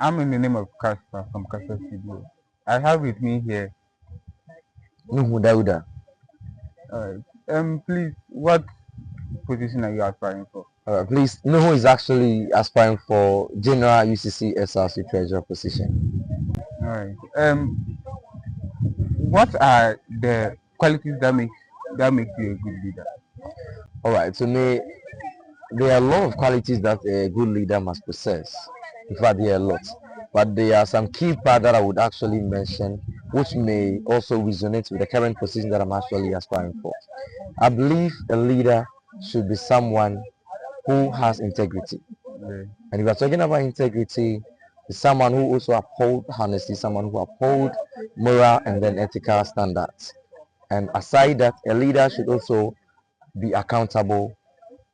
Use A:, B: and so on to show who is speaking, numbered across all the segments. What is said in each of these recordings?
A: I'm in the name of Casper from Casper Studio. I have with me here.
B: Nuhu Dauda.
A: Please, what position are you aspiring for?
B: Please, Nuhu is actually aspiring for General UCC SRC Treasurer position.
A: All right. What are the qualities that make you a good leader?
B: All right, to me, there are a lot of qualities that a good leader must possess. In fact, there are a lot. But there are some key parts that I would actually mention, which may also resonate with the current position that I'm actually aspiring for. I believe a leader should be someone who has integrity.
A: Yeah.
B: And if we're talking about integrity, it's someone who also uphold honesty, someone who uphold moral and then ethical standards. And aside that, a leader should also be accountable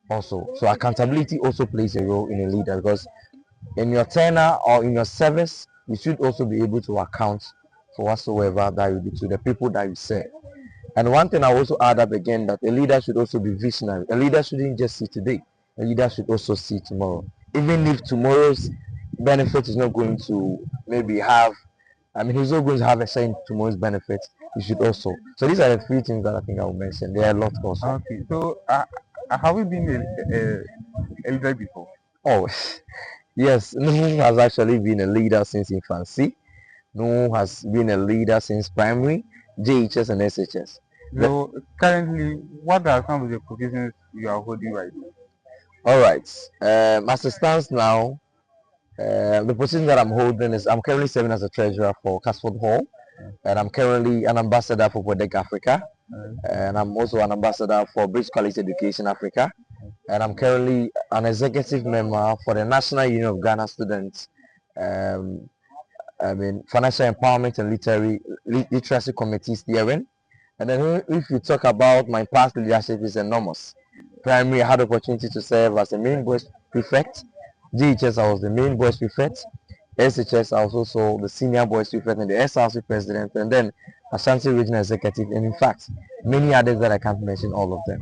B: also. So accountability also plays a role in a leader, because in your tenure or in your service, you should also be able to account for whatsoever that you do to the people that you serve. And one thing I also add up again, that a leader should also be visionary. A leader shouldn't just see today. A leader should also see tomorrow. Even if tomorrow's benefit is not going to maybe have, I mean, he's not going to have a say in tomorrow's benefits. You should also. So these are the three things that I think I will mention. There are a lot also.
A: Okay. So, have you been a leader before?
B: Oh, yes. Nuhu has actually been a leader since infancy. Nuhu has been a leader since primary, JHS and SHS.
A: So, currently, what are some of the positions you are holding right now?
B: All right. As it stands now, the position that I'm holding is I'm currently serving as a treasurer for Casford Hall, and I'm currently an ambassador for Podec Africa, and I'm also an ambassador for British College Education Africa, and I'm currently an executive member for the National Union of Ghana Students. Financial Empowerment and Literacy Committee steering. And then if you talk about my past leadership, is enormous. Primary, I had the opportunity to serve as the main boys prefect. GHS, I was the main boys prefect. SHS, I was also the senior boys prefect and the SRC president, and then Ashanti Regional Executive, and in fact, many others that I can't mention all of them.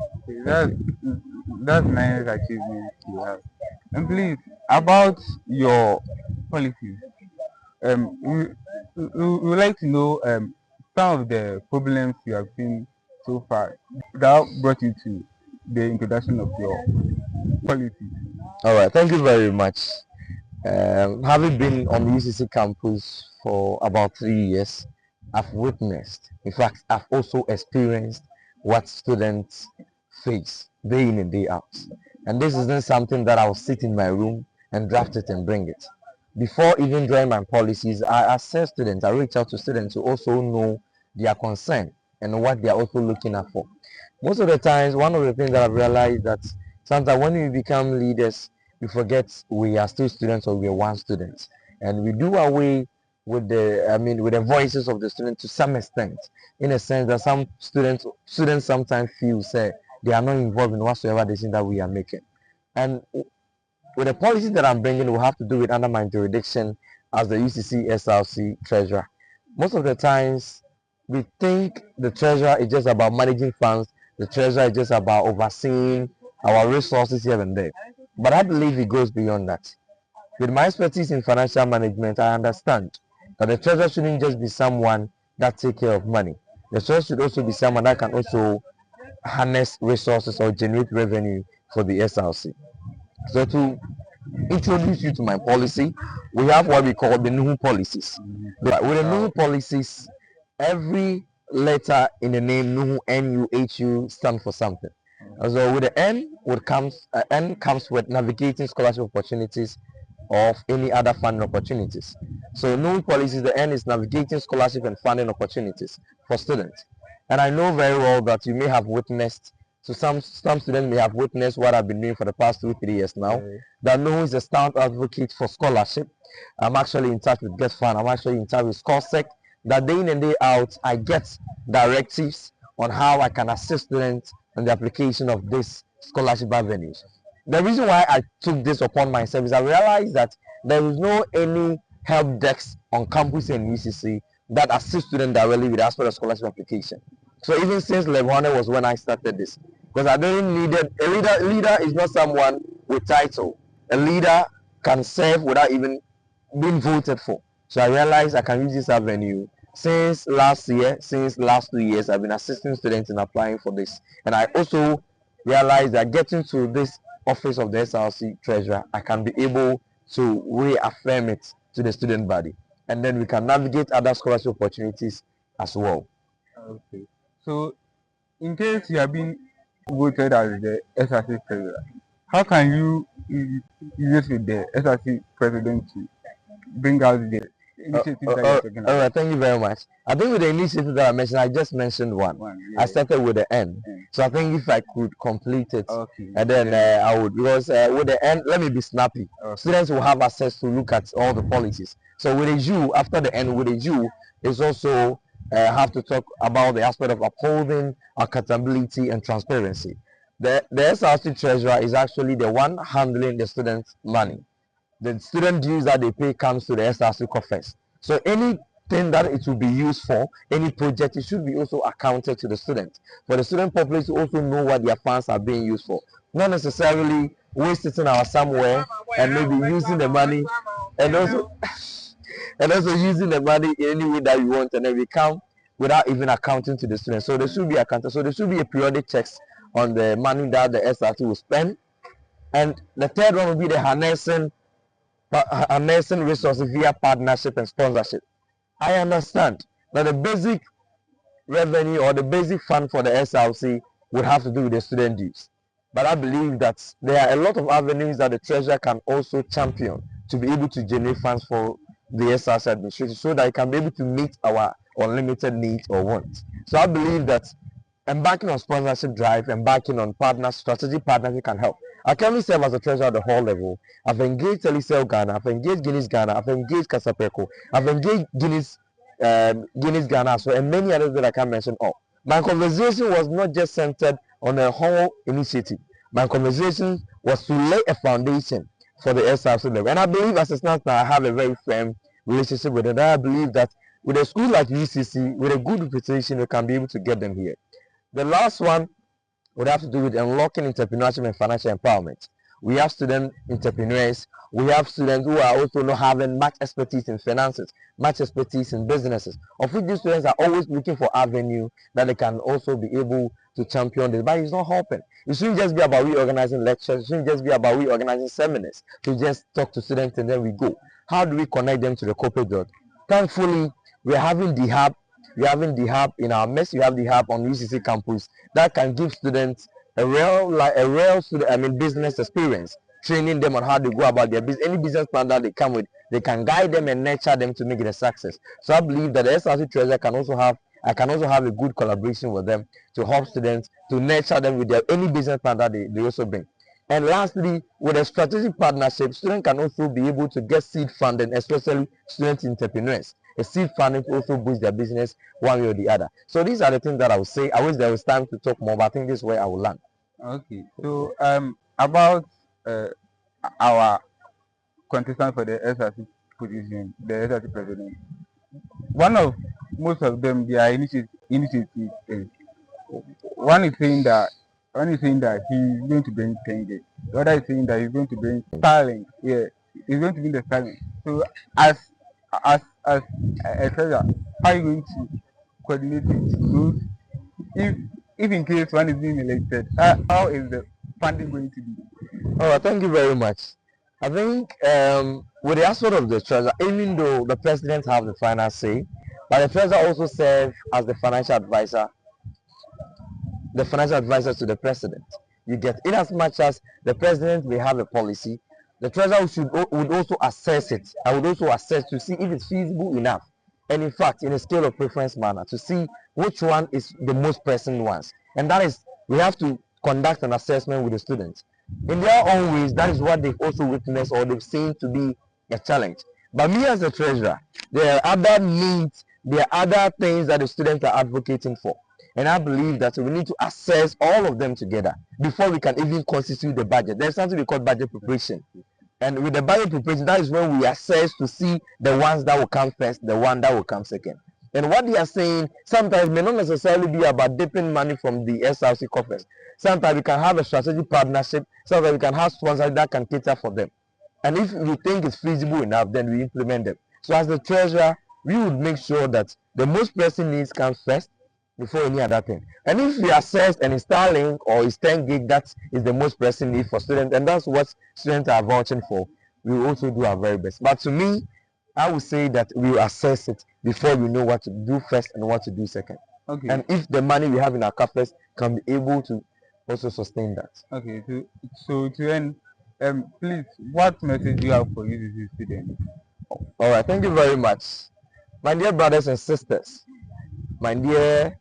A: That's nice achievement you have. And please, about your policies, we would like to know some of the problems you have seen so far that brought you to the introduction of your policies.
B: All right, thank you very much. Having been on the UCC campus for about 3 years, I've witnessed, in fact, I've also experienced what students face day in and day out. And this isn't something that I'll sit in my room and draft it and bring it. Before even drawing my policies, I assess students, I reach out to students to also know their concern and what they are also looking at for. Most of the times, one of the things that I've realized that sometimes when we become leaders, we forget we are still students or we are one student, and we do away with the voices of the students to some extent, in a sense that some students sometimes feel say they are not involved in whatsoever decision that we are making. And with the policies that I'm bringing, we'll have to do it under my jurisdiction as the UCC SRC treasurer. Most of the times, we think the treasurer is just about managing funds. The treasurer is just about overseeing our resources here and there. But I believe it goes beyond that. With my expertise in financial management, I understand that the treasurer shouldn't just be someone that takes care of money. The treasurer should also be someone that can also harness resources or generate revenue for the SRC. So to introduce you to my policy, we have what we call the Nuhu policies. With the Nuhu policies, every letter in the name Nuhu, N-U-H-U, stands for something. So with the N comes with navigating scholarship opportunities of any other funding opportunities. So Nuhu policies, the N is navigating scholarship and funding opportunities for students. And I know very well that you may have witnessed, so some students may have witnessed what I've been doing for the past 2-3 years now. That Nuhu is a staunch advocate for scholarship. I'm actually in touch with Get Fund. I'm actually in touch with ScholarSec. That day in and day out, I get directives on how I can assist students in the application of this scholarship avenues. The reason why I took this upon myself is I realized that there is no any help desk on campus in UCC that assists students directly with aspect of scholarship application. So even since level 100 was when I started this, because I didn't need it. A leader is not someone with title. A leader can serve without even been voted for. So I realized I can use this avenue. Since last 2 years, I've been assisting students in applying for this. And I also realized that getting to this office of the SRC Treasurer, I can be able to reaffirm it to the student body. And then we can navigate other scholarship opportunities as well.
A: Okay. So, in case you have been voted as the SRC Treasurer, how can you use with the SRC President to bring out the initiatives that you're talking about?
B: All right, thank you very much. I think with the initiative that I mentioned, I just mentioned one.
A: Yeah.
B: I started with the N. So I think if I could complete it,
A: okay.
B: And then I would, because with the N, let me be snappy. Okay. Students will have access to look at all the policies. So with a U, after the N, with a U, is also have to talk about the aspect of upholding accountability and transparency. The SRC Treasurer is actually the one handling the students' money. The student dues that they pay comes to the SRC coffers. So anything that it will be used for, any project, it should be also accounted to the student. For the student population to also know what their funds are being used for. Not necessarily wasting our somewhere and maybe using the money and also using the money in any way that you want, and then we come without even accounting to the students. So there should be accounted. So there should be a periodic checks on the money that the SRT will spend. And the third one will be the harnessing resources via partnership and sponsorship. I understand that the basic revenue or the basic fund for the SRC would have to do with the student dues. But I believe that there are a lot of avenues that the treasurer can also champion to be able to generate funds for the SRC administration so that it can be able to meet our unlimited needs or wants. So I believe that embarking on sponsorship drive, embarking on strategic partnership can help. I currently serve as a treasurer at the hall level. I've engaged Telecel Ghana, I've engaged Guinness Ghana, I've engaged Casapeco, I've engaged Guinness Ghana as well, and many others that I can't mention all. My conversation was not just centered on a whole initiative. My conversation was to lay a foundation for the SRC level. And I believe as it stands now, I have a very firm relationship with them. I believe that with a school like UCC, with a good reputation, we can be able to get them here. The last one would have to do with unlocking entrepreneurship and financial empowerment. We have student entrepreneurs. We have students who are also not having much expertise in finances, much expertise in businesses, of which these students are always looking for avenue that they can also be able to champion this. But it's not helping. It shouldn't just be about reorganizing lectures. It shouldn't just be about reorganizing seminars to just talk to students and then we go. How do we connect them to the corporate world? Thankfully, we're having the hub. We having the hub in our mess. We have the hub on UCC campus that can give students a real business experience, training them on how to go about their business. Any business plan that they come with, they can guide them and nurture them to make it a success. So I believe that the SRC Treasurer can also have a good collaboration with them to help students to nurture them with any business plan that they also bring. And lastly, with a strategic partnership, students can also be able to get seed funding, especially student entrepreneurs. A seed funding to also boost their business one way or the other. So these are the things that I would say. I wish there was time to talk more, but I think this is where I will land.
A: Okay. So about our contestant for the SRC position, the SRC president, most of them, their initiative is one is saying that he's going to bring Tenge. The other is saying that he's going to bring Starling. Yeah, he's going to bring the Starling. So as a treasurer, how are you going to coordinate with those? If in case one is being elected, how is the funding going to be?
B: Oh, thank you very much. I think with the aspect of the treasurer, even though the president have the final say, but the treasurer also serves as the financial advisor to the president. You get, in as much as the president may have a policy, the treasurer would also assess it. I would also assess to see if it's feasible enough, and in fact, in a scale of preference manner, to see which one is the most pressing ones. And that is, we have to conduct an assessment with the students. In their own ways, that is what they've also witnessed or they've seen to be a challenge. But me as a treasurer, there are other needs, there are other things that the students are advocating for. And I believe that we need to assess all of them together before we can even constitute the budget. There's something we call budget preparation. And with the budget preparation, that is when we assess to see the ones that will come first, the one that will come second. And what they are saying sometimes may not necessarily be about dipping money from the SRC coffers. Sometimes we can have a strategic partnership. Sometimes we can have sponsors that can cater for them. And if we think it's feasible enough, then we implement them. So as the treasurer, we would make sure that the most pressing needs come first before any other thing. And if we assess and Starlink or is 10 gig, that is the most pressing need for students, and that's what students are vouching for, we will also do our very best. But to me, I would say that we will assess it before we know what to do first and what to do second.
A: Okay.
B: And if the money we have in our coffers can be able to also sustain that.
A: Okay. So to end, please, what message do you have for UCC students?
B: All right. Thank you very much, my dear brothers and sisters, my dear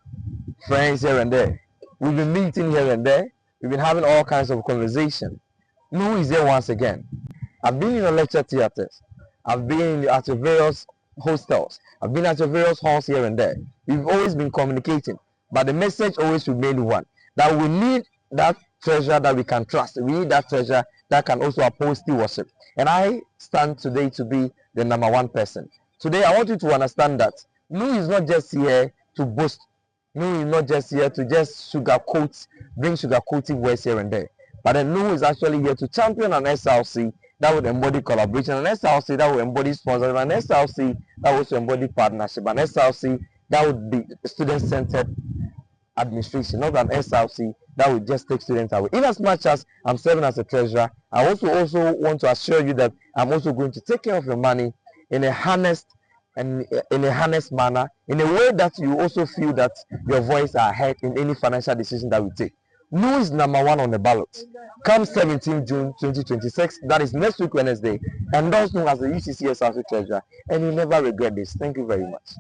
B: friends here and there. We've been meeting here and there. We've been having all kinds of conversation. Nuhu is here once again. I've been in the lecture theaters. I've been at your various hostels. I've been at your various halls here and there. We've always been communicating, but the message always remained one, that we need that treasure that we can trust. We need that treasure that can also oppose stewardship. And I stand today to be the #1 person. Today, I want you to understand that Nuhu is not just here to boast. Nuhu is not just here to just bring sugarcoating words here and there. But then Nuhu is actually here to champion an SRC that would embody collaboration, an SRC that would embody sponsorship, an SRC that would also embody partnership, an SRC that would be student-centered administration, not an SRC that would just take students away. In as much as I'm serving as a treasurer, I also want to assure you that I'm also going to take care of your money in a harnessed manner, in a way that you also feel that your voice are heard in any financial decision that we take. Nuhu is #1 on the ballot. Come 17 June 2026, that is next week Wednesday, and those known as the UCC SRC Treasurer, and you never regret this. Thank you very much.